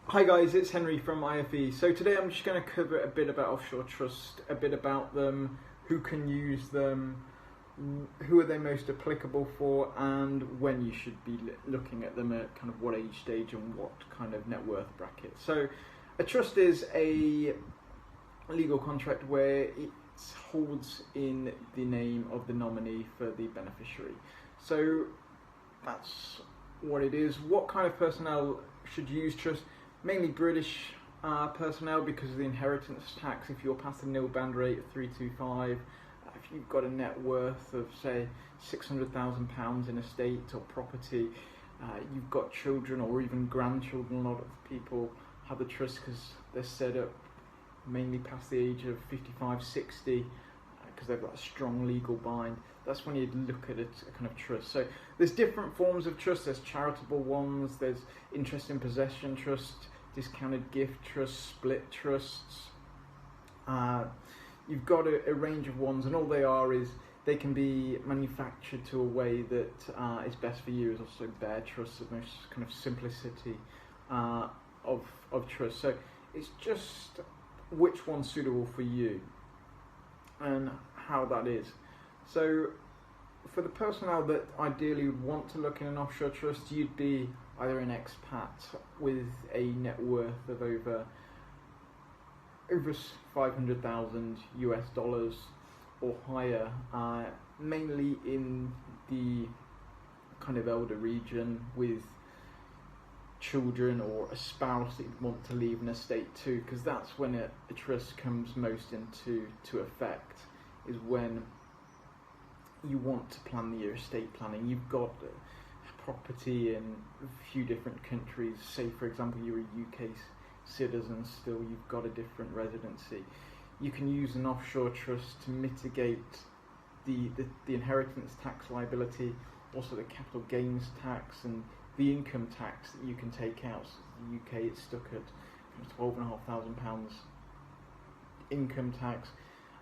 Hi guys, it's Henry from IFE. So today I'm just going to cover a bit about offshore trust, a bit about them, who can use them, who are they most applicable for, and when you should be looking at them at kind of what age stage and what kind of net worth bracket. So a trust is a legal contract where it holds in the name of the nominee for the beneficiary. So that's what it is. What kind of personnel should use trust? Mainly British personnel because of the inheritance tax. If you're past the nil band rate of 325, if you've got a net worth of say £600,000 in estate or property, you've got children or even grandchildren. A lot of people have the trust because they're set up mainly past the age of 55, 60 because they've got a strong legal bind. That's when you'd look at a kind of trust. So there's different forms of trust. There's charitable ones, there's interest in possession trust, discounted gift trust, split trusts. You've got a range of ones, and all they are is they can be manufactured to a way that is best for you. There's also bare trusts, the most kind of simplicity of trust. So it's just which one's suitable for you and how that is. So for the personnel that ideally would want to look in an offshore trust, you'd be either an expat with a net worth of over 500,000 US dollars or higher, mainly in the kind of elder region with children or a spouse that you'd want to leave an estate to, because that's when a trust comes most into effect, is when you want to plan your estate planning. You've got property in a few different countries. Say for example you're a UK citizen still, you've got a different residency. You can use an offshore trust to mitigate the inheritance tax liability, also the capital gains tax and the income tax that you can take out. So in the UK it's stuck at £12,500 income tax.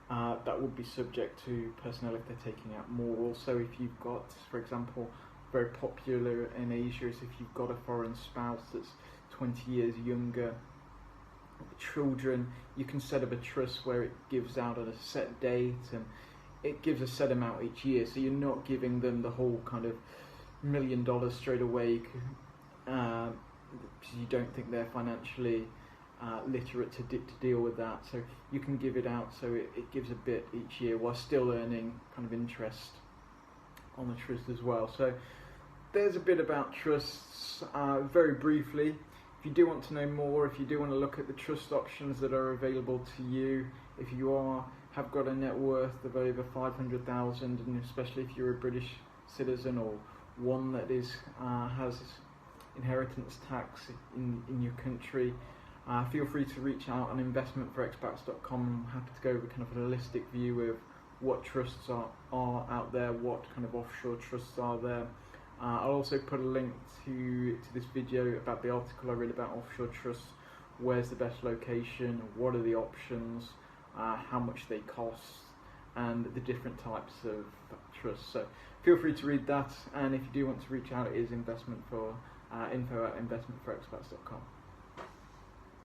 That would be subject to personnel if they're taking out more. Also, if you've got, for example, very popular in Asia is if you've got a foreign spouse that's 20 years younger, children, you can set up a trust where it gives out at a set date and it gives a set amount each year, so you're not giving them the whole kind of $1 million straight away because you don't think they're financially literate to deal with that. So you can give it out so it gives a bit each year while still earning kind of interest on the trust as well. So there's a bit about trusts very briefly. If you do want to know more, if you do want to look at the trust options that are available to you, if you have got a net worth of over 500,000, and especially if you're a British citizen or one that has inheritance tax in your country, feel free to reach out on investmentforexpats.com. I'm happy to go over kind of a holistic view of what trusts are out there, what kind of offshore trusts are there. I'll also put a link to this video about the article I read about offshore trusts. Where's the best location, what are the options, how much they cost, and the different types of trusts. So feel free to read that, and if you do want to reach out, it is info@investmentforexpats.com.